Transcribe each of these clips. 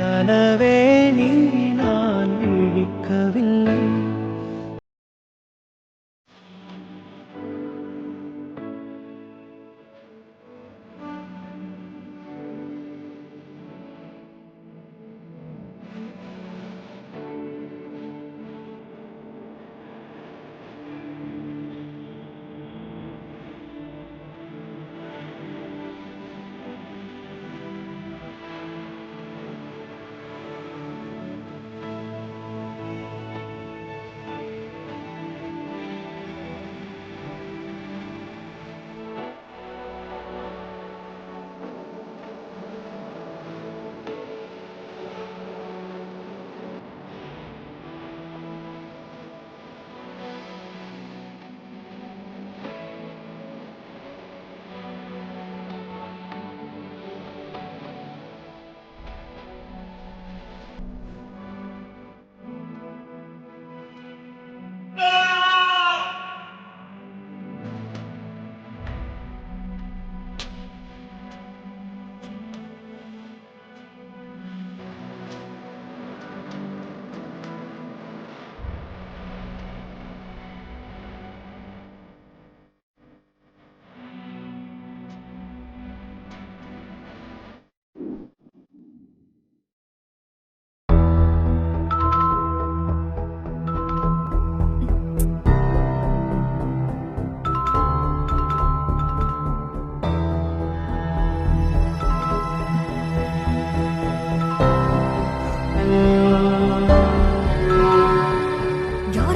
கனவே நீ நான் விழிக்கவில்லை.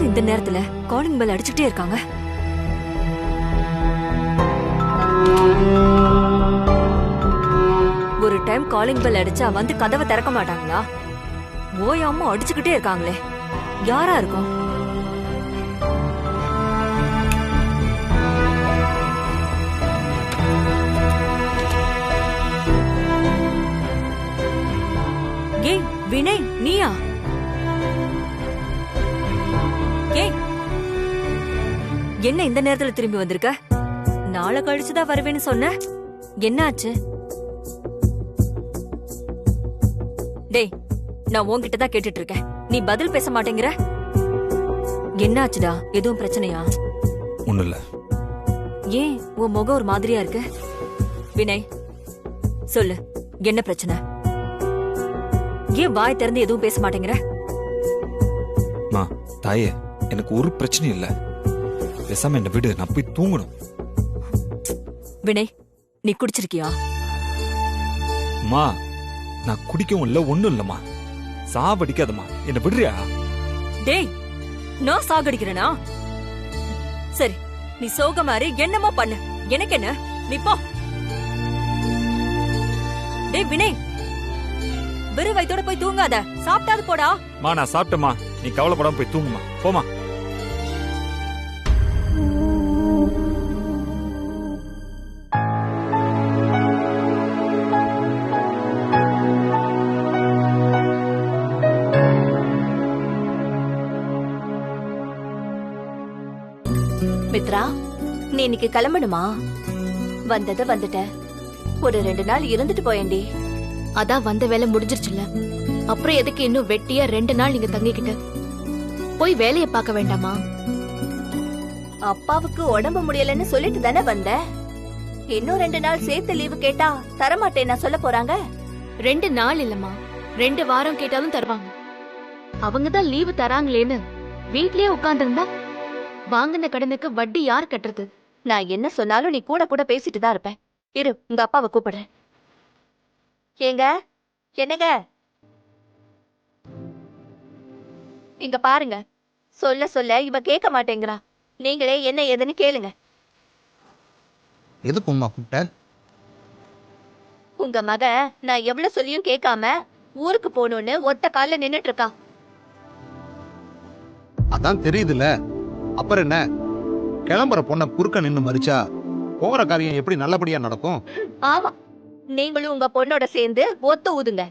இந்த நேரத்துல காலிங் பெல் அடிச்சுட்டே இருக்காங்க. ஒரு டைம் காலிங் பெல் அடிச்சா வந்து கதவை திறக்க மாட்டாங்களா? ஓயாம அடிச்சுக்கிட்டே இருக்காங்களே, யாரா இருக்கும்? ஏய் வினய், நீயா? என்ன இந்த நேரத்துல திரும்பி வந்திருக்க? நாளை கழிச்சுதான் வருவேன்னு சொன்ன, என்ன ஆச்சு? டேய், நான் உன்கிட்ட தான் கேட்டுட்டு இருக்கேன், நீ பதில் பேச மாட்டேங்கிற. என்ன ஆச்சுடா? எதுவும் பிரச்சனையா? ஒண்ணும் இல்ல. ஏன் உன் முகம் ஒரு மாதிரியா இருக்கு? வினய் சொல்லு, என்ன பிரச்சனை? ஏன் வாய் திறந்து எதுவும் பேச மாட்டேங்கிற? தாயே, எனக்கு ஒரு பிரச்சனையும் இல்ல. பேசாம என்ன விடு, நான் போய் தூங்கணும். வினய், நீ குடிச்சிருக்கியா? மா, நான் குடிக்கவும் இல்ல, ஒண்ணும் இல்லம்மா. சாவடிக்காதம்மா, என்ன விடுறியா? டேய், நான் சாகடிக்கிறேனா? சரி, நீ சோக மாதிரி என்னமோ பண்ணு, எனக்கு என்ன? நீ போ. டேய் வினய், வெறும் வயித்தோட போய் தூங்காத, சாப்பிட்டாது போடா. மா, நான் சாப்பிட்டேம்மா, நீ கவலைப்படாம போய் தூங்குமா, போமா. மித்ரா, நீ இன்னைக்கு கிளம்பணுமா? வந்தத வந்துட்ட, ஒரு 2 நாள் இருந்துட்டு போயேண்டி. அதான் வந்த வேலை முடிஞ்சிருச்சுல, அப்புறம் எதுக்கு இன்னும் வெட்டியா 2 நாள் நீங்க தங்கிக்கிட்டு? போய் வேலைய பார்க்க வேண்டாமா? அப்பாவுக்கு உடம்பு முடியலன்னு சொல்லிட்டு தானே வந்த. இன்னும் 2 நாள் சேர்த்து லீவு கேட்டா தரமாட்டேன்னா சொல்ல போறாங்க. 2 நாள் இல்லம்மா, 2 வாரம் கேட்டாலும் தருவாங்க. அவங்கதான் லீவு தராங்களேன்னு வீட்லயே உட்கார்ந்துருந்தா வாங்கின கடனுக்கு வட்டி யார் கட்டுறது? நான் என்ன சொன்னாலும் நீ கூட கூட பேசிட்டு தான் இருப்பேன். இரு, உங்க அப்பாவை கூப்பிடுறேன். ஏங்க, என்னங்க, இங்க பாருங்க. சொல்ல சொல்ல இவ கேட்க மாட்டேங்கிறா. நீங்களே என்ன ஏதுன்னு கேளுங்க. எதுக்கு உமா கூப்பிட்ட? உங்க மக நான் எவ்வளவு சொல்லியும் கேட்காம ஊருக்கு போகணும்னு ஒத்த கால்ல நின்னுட்டு இருக்கா. அதான் தெரியுதுல, அப்புறம் என்ன? கிளம்புற பொண்ண குறுக்க நின்னு மறிச்சா போகிற காரியம் எப்படி நல்லபடியா நடக்கும்? ஆமா, நீங்களும் உங்க பொண்ணோட சேர்ந்து ஒத்து ஊதுங்க.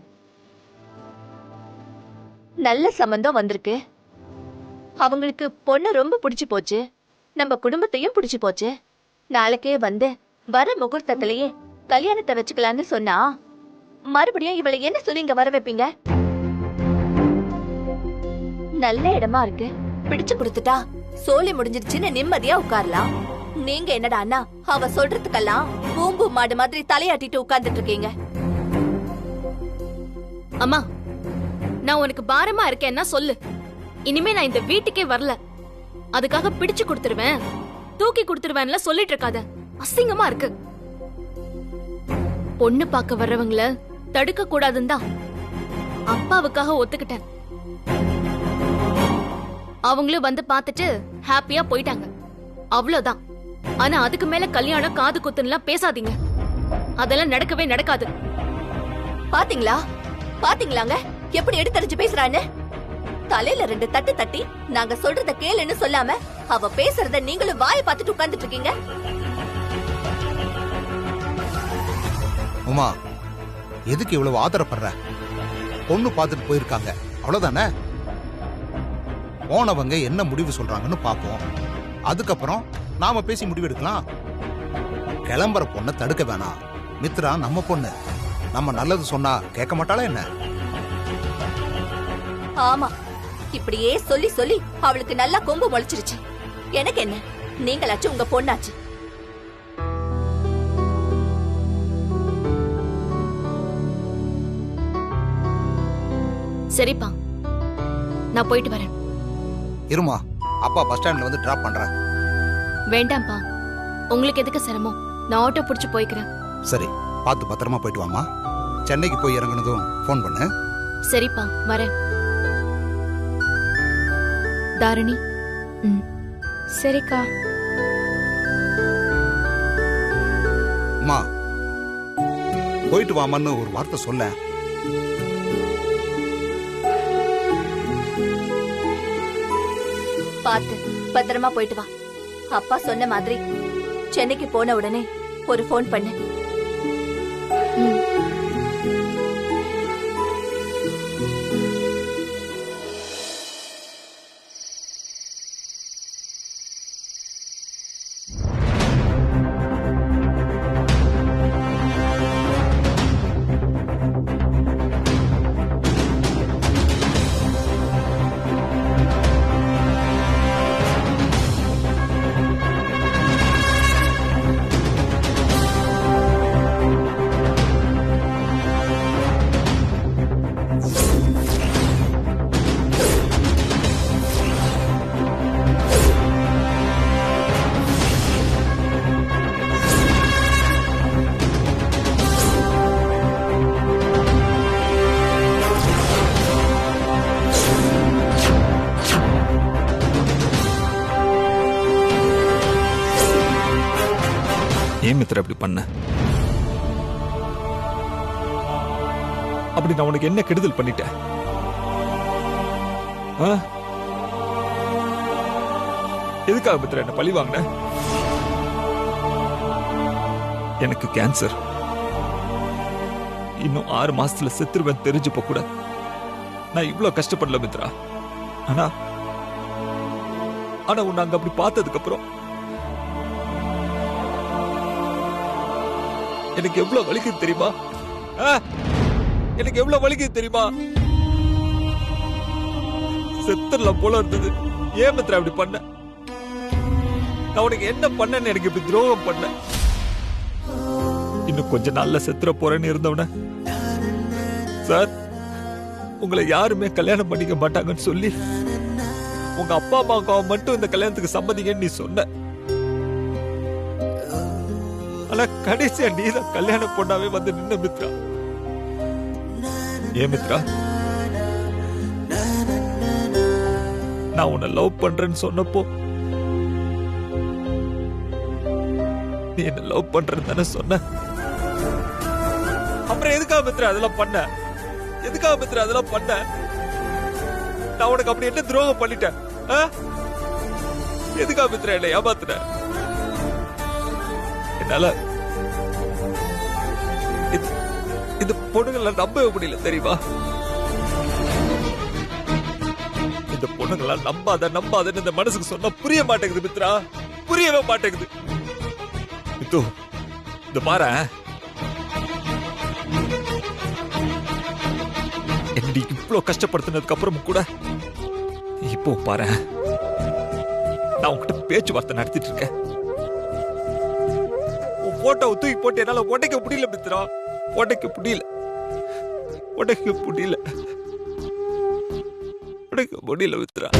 நல்ல சம்பந்தம் வந்திருக்கு. அவங்களுக்கு பொண்ணு ரொம்ப பிடிச்சு போச்சு, நம்ம குடும்பத்தையும் பிடிச்சு போச்சு. நாளைக்கே வந்து வர முகூர்த்தத்திலேயே கல்யாணத்தை வச்சுக்கலான்னு சொன்னா மறுபடியும் இவளை என்ன சொல்லி இங்க வர வைப்பீங்க? நல்ல இடமா இருக்கு, பிடிச்சு கொடுத்துட்டா சோலி முடிஞ்சிருச்சுன்னு நிம்மதியா உட்காரலாம். நீங்க என்னடா அண்ணா அவ சொல்றதுக்கெல்லாம் பூம்பு மாடு மாதிரி தலையாட்டிட்டு உட்கார்ந்துட்டு இருக்கீங்க. அம்மா, நான் உனக்கு பாரமா இருக்கேன்னா சொல்லு. இனிமே நான் இந்த வீட்டுக்கே வரல. அதுக்காக பிடிச்சு கொடுத்துருவேன், தூக்கி கொடுத்துருவேன்ல சொல்லிட்டு இருக்காத. அசிங்கமா இருக்கு. பொண்ணு பார்க்க வர்றவங்கள தடுக்க கூடாதுன்னு தான் அப்பாவுக்காக ஒத்துக்கிட்டேன். அவங்களும் வந்து பார்த்துட்டு ஹாப்பியா போயிட்டாங்க, அவ்வளவுதான். ஆனா அதுக்கு மேல கல்யாணம் காது குத்துன்னுலாம் பேசாதீங்க. அதெல்லாம் நடக்கவே நடக்காது. பாத்தீங்களா பாத்தீங்களாங்க எப்படி எடுத்தறிஞ்சு பேசுறான்னு? தலையில 2 தட்டு தட்டி நாங்க சொல்றத கேளுன்னு சொல்லாம அவ பேசுறத நீங்களும் வாயை பார்த்துட்டு உட்கார்ந்துட்டு இருக்கீங்க. உமா, எதுக்கு இவ்வளவு ஆதரப்படுற? பொண்ணு பார்த்துட்டு போயிருக்காங்க, அவ்வளவுதானே? போனவங்க என்ன முடிவு சொல்றாங்கன்னு பாப்போம். அதுக்கப்புறம் நாம பேசி முடிவு எடுக்கலாம். கிளம்புற பொண்ணை தடுக்க வேணாம். மித்ரா நம்ம பொண்ணு, நம்ம நல்லது சொன்னா கேட்க மாட்டாளா என்ன? ஆமா, இப்படியே சொல்லி சொல்லி அவளுக்கு நல்லா கொம்பு முளைச்சிருச்சு. எனக்கு என்ன, நீங்களாச்சும் உங்க பொண்ணாச்சு. சரிப்பா, நான் போயிட்டு வரேன். இருமா, அப்பா பஸ் ஸ்டாண்ட்ல வந்து டிராப் பண்றேன். வேண்டாம்ப்பா, உங்களுக்கு எதுக்கு சிரமம்? நான் ஆட்டோ புடிச்சு போய்க்கிறேன். சரி, பார்த்து பத்திரமா போயிட்டு வாமா. சென்னைக்கு போய் இறங்குனதும் ஃபோன் பண்ணு. சரிப்பா, வரேன். தாரணி. சரிக்கா. அம்மா, போயிட்டு வாமான்னு ஒரு வார்த்தை சொல்ல. பார்த்து பத்திரமா போயிட்டு வா. அப்பா சொன்ன மாதிரி சென்னைக்கு போன உடனே ஒரு ஃபோன் பண்ணு. ஏன் மித்ரா அப்படி பண்ண? அப்படி நான் உனக்கு என்ன கெடுதல் பண்ணிட்டேன்? எதுக்காக மித்ரா என்ன பழி வாங்கின? எனக்கு கேன்சர். இன்னும் 6 மாசத்துல செத்துருவேன் தெரிஞ்சப்ப கூட நான் இவ்வளவு கஷ்டப்படல மித்ரா. ஆனா உன்னை அங்க அப்படி பார்த்ததுக்கு அப்புறம் எனக்கு எவ்வளவு வலிக்குது தெரியுமா? எனக்கு எவ்வளவு வலிக்குது தெரியுமா? செத்துடலாம் போல இருந்தது. ஏன் மித்ரா அப்படி பண்ண? நான் உனக்கு என்ன பண்ணேன்னு எனக்கு இப்படி துரோகம் பண்ண? இன்னும் கொஞ்ச நாள்ல செத்துற போறேன்னு இருந்தவன சார், உங்களை யாருமே கல்யாணம் பண்ணிக்க மாட்டாங்கன்னு சொல்லி உங்க அப்பா அம்மாவுக்கு மட்டும் இந்த கல்யாணத்துக்கு சம்மதிங்கன்னு நீ சொன்ன. ஆனா கடைசியா நீதான் கல்யாண பொண்ணாவே வந்து நின்ன மித்ரா. ஏன் மித்ரா, நான் உன்னை லவ் பண்றேன்னு சொன்னப்போ நீ என்ன லவ் பண்றேன்னு தானே சொன்ன. அப்புறம் எதுக்காக மித்ரா அதெல்லாம் பண்ண? எதுக்காக மித்ரா அதெல்லாம் பண்ண? நான் உனக்கு அப்படி என்ன துரோகம் பண்ணிட்டேன்? எதுக்காக மித்ரா என்ன ஏமாத்துன? என்னால இந்த பொண்ணுங்களை நம்பவே முடியல தெரியுமா? இந்த பொண்ணுங்களா நம்பாதன்னு இந்த மனசுக்கு சொன்னா புரிய மாட்டேங்குது மித்ரா, புரியவே மாட்டேங்குது. இந்த பாரு, என்னடி இவ்வளவு கஷ்டப்படுத்தினதுக்கு அப்புறமும் கூட இப்போ பாரு, நான் உன்கிட்ட பேச்சுவார்த்தை நடத்திட்டு இருக்கேன். உன் போட்டோவை தூக்கி போட்டு என்னால உடைக்க முடியல மித்ரா, உடைக்க முடியல, உடைக்க முடியல, உடைக்க முடியல மித்ரா.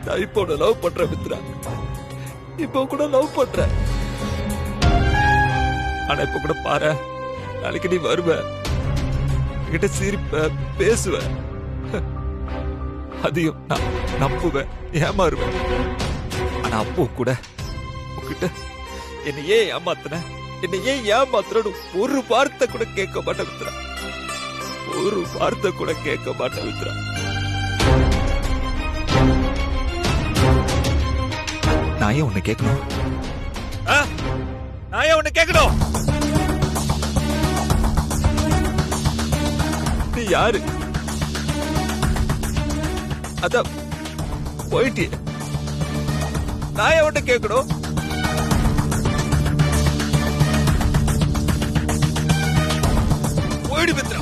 நான் இப்போ லவ் பண்றேன் மித்ரா, இப்போ கூட லவ் பண்றேன். ஆனா இப்ப கூட பாரு, நாளைக்கு நீ வருவ, என்கிட்ட சிரிப்ப, பேசுவ, அதையும் நான் நம்புவேன், ஏமாறுவேன். ஆனா அப்போ கூட உன்கிட்ட என்னை ஏன் ஏமாத்தின, என்னை ஏன் ஏமாத்துறன்னு ஒரு வார்த்தை கூட கேட்க மாட்டேன் மித்ரா, ஒரு வார்த்தை கூட கேட்க மாட்டேன் மித்ரா. நான் ஏன் உன்னை கேட்கணும்? நான் ஏன் உன்னை கேட்கணும்? நீ யாரு? அதான் போயிட்டிய, நான் ஏன் உன்னை கேட்கணும்? போயிடு மித்ரா.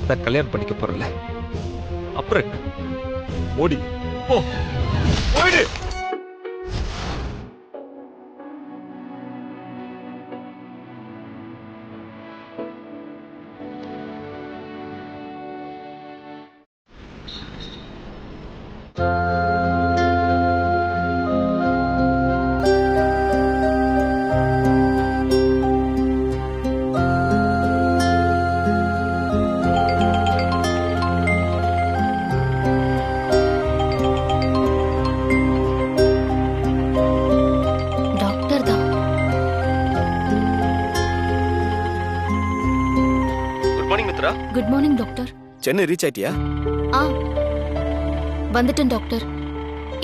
நான் கல்யாணம் பண்ணிக்க போறல, அப்புறம் ஓடி போ, போயிடு. Good morning doctor. Chennai reach ஆயிட்டியா? ஆ வந்துட்டேன் டாக்டர்.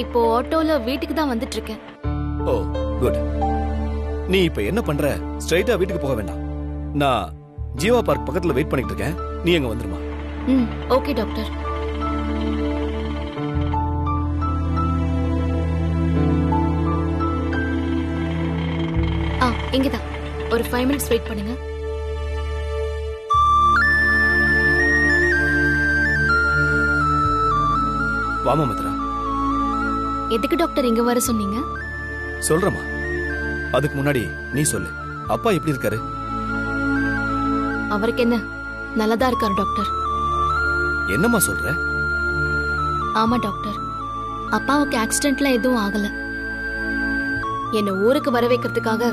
இப்போ ஆட்டோல வீட்டுக்கு தான் வந்துட்டு இருக்கேன். Oh good. நீ இப்ப என்ன பண்ற? ஸ்ட்ரைட்டா வீட்டுக்கு போக வேண்டாம். நான் ஜீவா பார்க் பக்கத்துல வெயிட் பண்ணிட்டு இருக்கேன், நீ அங்க வந்துருமா? Okay doctor. இங்கதான் ஒரு 5 minutes வெயிட் பண்ணுங்க. வாமா மித்ரா. எதுக்கு டாக்டர் இங்க வர சொன்னீங்க? சொல்றமா. அதுக்கு முன்னாடி நீ சொல்லு, அப்பா எப்படி இருக்காரு? அவருக்கு என்ன, நல்லதா இருக்காரு டாக்டர். என்னம்மா சொல்ற? ஆமா டாக்டர், அப்பாவுக்கு ஆக்சிடென்ட்லாம் எதுவும் ஆகல. என்ன ஊருக்கு வர வைக்கிறதுக்காக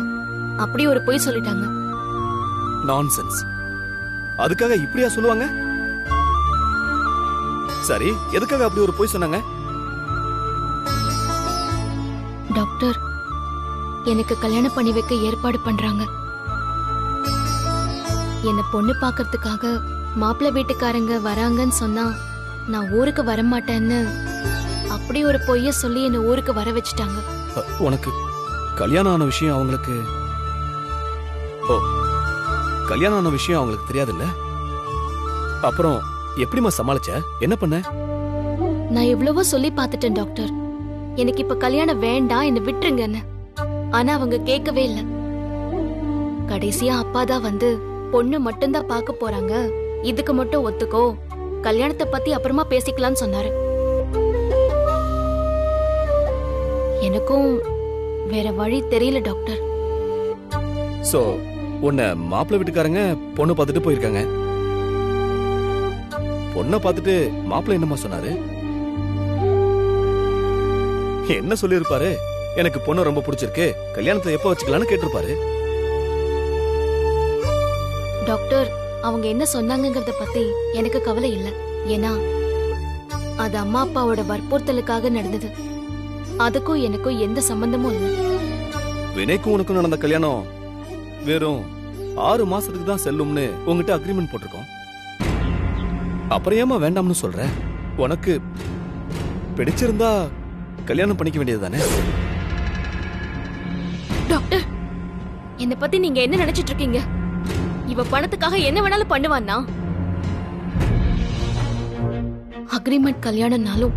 அப்படி ஒரு பொய் சொல்லிட்டாங்க. நான்சென்ஸ். அதுக்காக இப்படியா சொல்லுவாங்க? சரி, எதுக்காக அப்படி ஒரு பொய் சொன்னாங்க? டாக்டர், எனக்கு கல்யாணம் பண்ணி வைக்க ஏற்பாடு பண்றாங்க. என்ன பொண்ணு பாக்கிறதுக்காக மாப்பிள்ளை வீட்டுக்காரங்க வராங்கன்னு சொன்னா நான் ஊருக்கு வரமாட்டேன்னு அப்படி ஒரு பொய்ய சொல்லி என்ன ஊருக்கு வர வச்சுட்டாங்க. உனக்கு கல்யாணம் ஆன விஷயம் அவங்களுக்கு கல்யாணம் ஆன விஷயம் அவங்களுக்கு தெரியாதுல்ல? அப்புறம் எப்படிமா சமாளிச்ச? என்ன பண்ண? நான் எவ்வளவோ சொல்லி பார்த்துட்டேன் டாக்டர், எனக்கு இப்ப கல்யாணம் வேண்டாம், என்ன விட்டுருங்கன்னு. ஆனா அவங்க கேட்கவே இல்ல. கடைசியா அப்பா தான் வந்து பொண்ணு மட்டும்தான் பார்க்க போறாங்க, இதுக்கு மட்டும் ஒத்துக்கோ, கல்யாணத்தை பத்தி அப்புறமா பேசிக்கலாம்னு சொன்னாரு. எனக்கும் வேற வழி தெரியல டாக்டர். சோ உன்னை மாப்பிள்ளை வீட்டுக்காரங்க பொண்ணு பார்த்துட்டு போயிருக்காங்க. பொண்ணை பார்த்துட்டு மாப்பிள்ளை என்னமா சொன்னாரு? என்ன சொல்லிருப்பாரு? எனக்கு பொண்ணு ரொம்ப பிடிச்சிருக்கு, கல்யாணத்தை எப்ப வச்சுக்கலாம்னு கேட்டிருப்பாரு. டாக்டர், அவங்க என்ன சொன்னாங்கங்கறத பத்தி எனக்கு கவலை இல்ல. ஏன்னா அது அம்மா அப்பாவோட வற்புறுத்தலுக்காக நடந்தது. அதுக்கும் எனக்கும் எந்த சம்பந்தமும் இல்லை. வினய்க்கும் உனக்கும் நடந்த கல்யாணம் வெறும் 6 மாசத்துக்கு தான் செல்லும்னு உங்ககிட்ட அக்ரிமெண்ட் போட்டிருக்கோம். அப்புறம் ஏமா வேண்டாம்னு சொல்ற? உனக்கு பிடிச்சிருந்தா கல்யாணம் பண்ணிக்க வேண்டியது தானே? டாக்டர், என்ன பத்தி நீங்க என்ன நினைச்சிட்டு இருக்கீங்க? இவ பணத்துக்காக என்ன வேணாலும் பண்ணுவான்னா? அக்ரிமெண்ட் கல்யாணம்னாலும்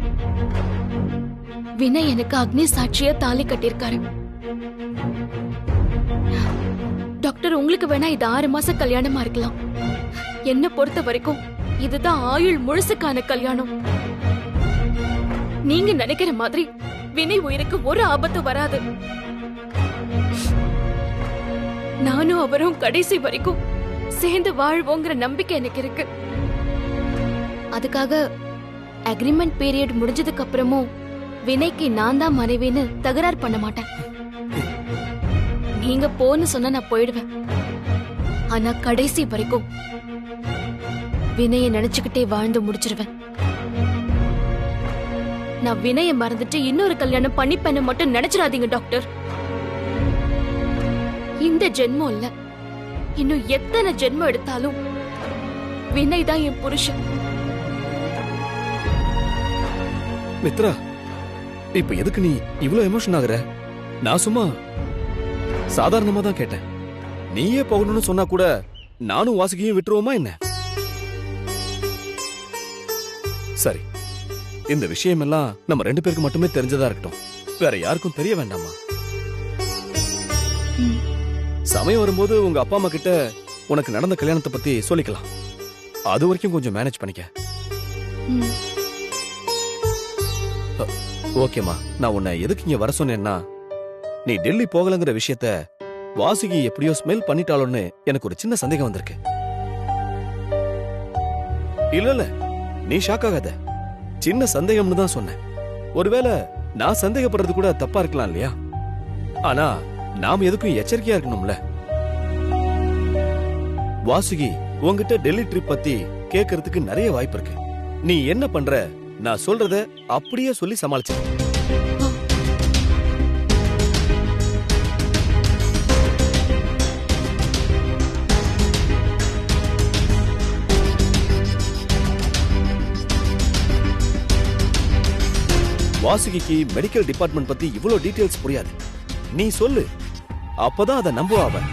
வினய் எனக்கு அக்னி சாட்சியா தாலி கட்டியிருக்காரு. டாக்டர், உங்களுக்கு வேணா இது 6 மாச கல்யாணமா இருக்கலாம். என்ன பொறுத்த வரைக்கும் இதுதான் ஆயுள் முழுசுக்கான கல்யாணம். நீங்க நினைக்கிற மாதிரி வினய் உயிருக்கு ஒரு ஆபத்து வராது. நானும் அவரும் கடைசி வரைக்கும் சேர்ந்து வாழ்வோங்கிற நம்பிக்கை எனக்கு இருக்கு. அதுக்காக அக்ரிமெண்ட் பீரியட் முடிஞ்சதுக்கு அப்புறமும் வினய்க்கு நான் தான் மனைவின்னு தகராறு பண்ண மாட்டேன். நீங்க போன்னு சொன்னா நான் போயிடுவேன். ஆனா கடைசி வரைக்கும் வினய நினைச்சுக்கிட்டே வாழ்ந்து முடிச்சிருவேன். நான் வினய மறந்துட்டு இன்னொரு கல்யாணம் பண்ணிப்பேன்னு மட்டும் நினைச்சிடாதீங்க டாக்டர். இந்த ஜென்மம் இல்ல, இன்னும் எத்தனை ஜென்மம் எடுத்தாலும் வினய் தான் என் புருஷன். மித்ரா, இப்ப எதுக்கு நீ இவ்வளவு எமோஷன் ஆகுற? நான் சும்மா சாதாரணமா தான் கேட்டேன். நீயே போகணும்னு சொன்னா கூட நானும் வாசுகியும் விட்டுருவோமா என்ன? சரி, இந்த விஷயம் எல்லாம் நம்ம 2 பேருக்கு மட்டுமே தெரிஞ்சதா இருக்கட்டும். வேற யாருக்கும் தெரிய வேண்டாமா? சமயம் வரும்போது உங்க அப்பா அம்மா கிட்ட உனக்கு நடந்த கல்யாணத்தை பத்தி சொல்லிக்கலாம். அது வரைக்கும் கொஞ்சம் மேனேஜ் பண்ணிக்க. ஓகேமா, நான் உன்னை எதுக்கு இங்க வர சொன்னேன்னா, நீ டெல்லி போகலங்கிற விஷயத்த வாசுகி எப்படியோ ஸ்மெல் பண்ணிட்டாளோன்னு எனக்கு ஒரு சின்ன சந்தேகம் வந்திருக்கு. இல்ல, நீ ஷாக் ஆகாத. சின்ன சந்தேகம்னு தான் சொன்னேன். ஒருவேளை நான் சந்தேகப்படுறது கூட தப்பா இருக்கலாம் இல்லையா? ஆனா நாம எதுக்கும் எச்சரிக்கையா இருக்கணும்ல. வாசுகி உன்கிட்ட டெல்லி ட்ரிப் பத்தி கேட்கறதுக்கு நிறைய வாய்ப்பு இருக்கு. நீ என்ன பண்ற? நான் சொல்றத அப்படியே சொல்லி சமாளிச்சு. வாசுகிக்கு மெடிக்கல் டிபார்ட்மெண்ட் பத்தி இவ்வளவு டீடைல்ஸ் புரியாது. நீ சொல்லு, அப்பதான் அதை நம்புவா அவன்.